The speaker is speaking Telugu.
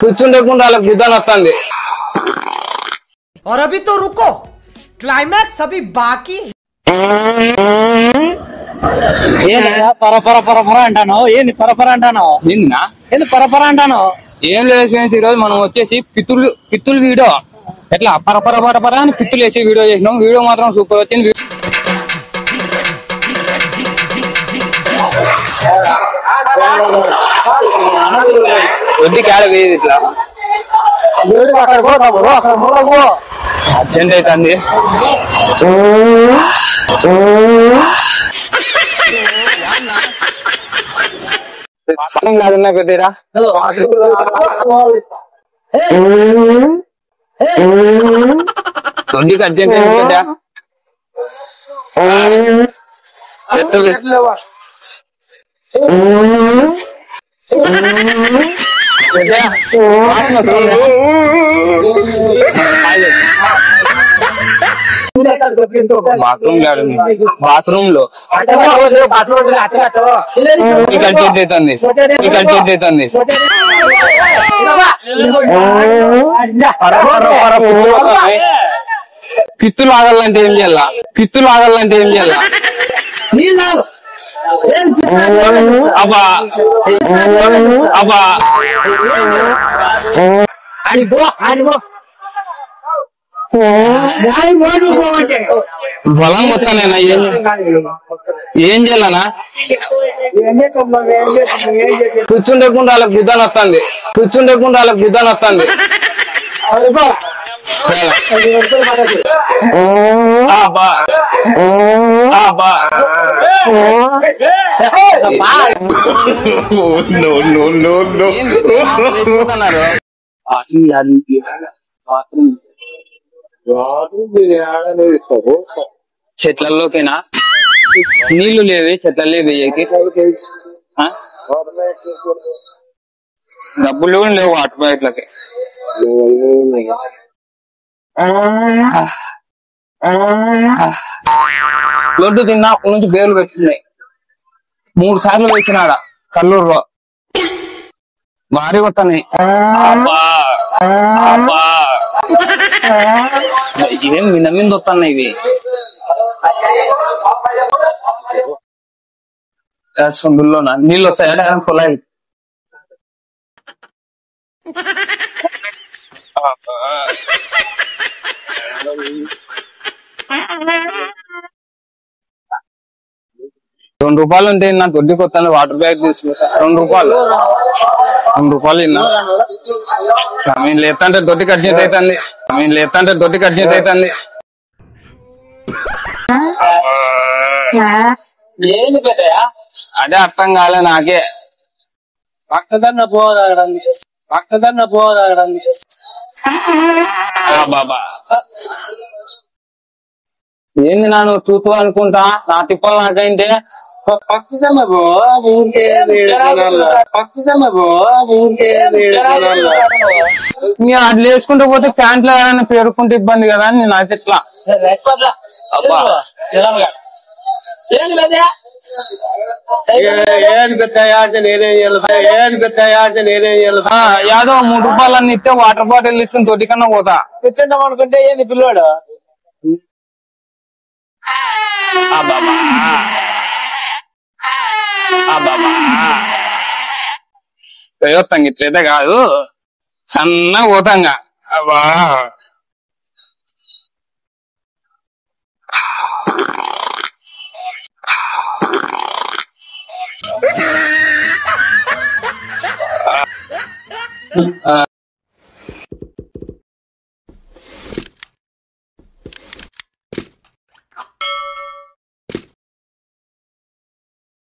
కూర్చుండకుండా వాళ్ళకి బుద్ధని వస్తుంది. और अभी तो रुको, क्लाइमैक्स अभी बाकी. పరపర పరపర అంటాను. ఏంది పరపర అంటాను? ఏందినా ఏంది పరపర అంటాను? ఏం లేదు ఫ్రెండ్స్, ఈ రోజు మనం వచ్చేసి పిత్తులు వీడియో ఎట్లా పరపర పరపర అని పిత్తులు వేసి వీడియో చేసినాం. వీడియో మాత్రం సూపర్ వచ్చింది. వడ్డీకి ఆడ వేది ఇట్లా అర్జెంట్ అవుతుంది. పెట్టిరా వడ్డీకి అర్జెంట్ పెట్టా బాత్రూమ్ లో పిత్తులు ఆగాలంటే ఏం చేయాల? అబ్బా బలం మొత్తానేనా? ఏం చేయాలనా? కూర్చుండకుండా వాళ్ళకి బుద్ధని వస్తుంది. చెట్లలోకేనా? నీళ్లు లేవి చెట్లలో వెయ్యకి, డబ్బులు లేవు వాటర్ బయటలకి. లడ్డు తిన్నా అప్పటి నుంచి బేలు పెట్టినాయి. 3 సార్లు వేసినాడ కల్లూరులో. భారీ కొట్టని ఏం మీద వస్తున్నాయి ఇవి. సొందుల్లోనా నీళ్ళు వస్తాయా? పొలాయి ₹2 ఉంటే నాకు దొడ్డికి వస్తాను. వాటర్ బ్యాగ్ తీసుకుంటా. ₹2 ఇన్నా. నేను లేదంటే దొడ్డికి అర్జెంట్ అవుతుంది. ఏంది పెద్దయా? అదే అర్థం కాలే నాకే. పక్కదన్న పోదాగడానికి బాబా ఏంది నాను చూతూ అనుకుంటా. నా తిప్పలు నాకంటే పక్షిదన్న పో ఊరికే అట్లా వేసుకుంటూ పోతే ప్యాంట్లో ఏమైనా పేరుకుంటే ఇబ్బంది కదా అని నేను అయితే ఎట్లా. అబ్బా యాదో ₹3 అన్ని ఇస్తే వాటర్ బాటిల్ ఇచ్చిన తోటి కన్నా పోతా. కూర్చుంటాం అనుకుంటే ఏంది పిల్లోడు? ప్రయోత్తంగా ఇట్లయితే కాదు, సన్నగా పోతాంగా. అబ్బా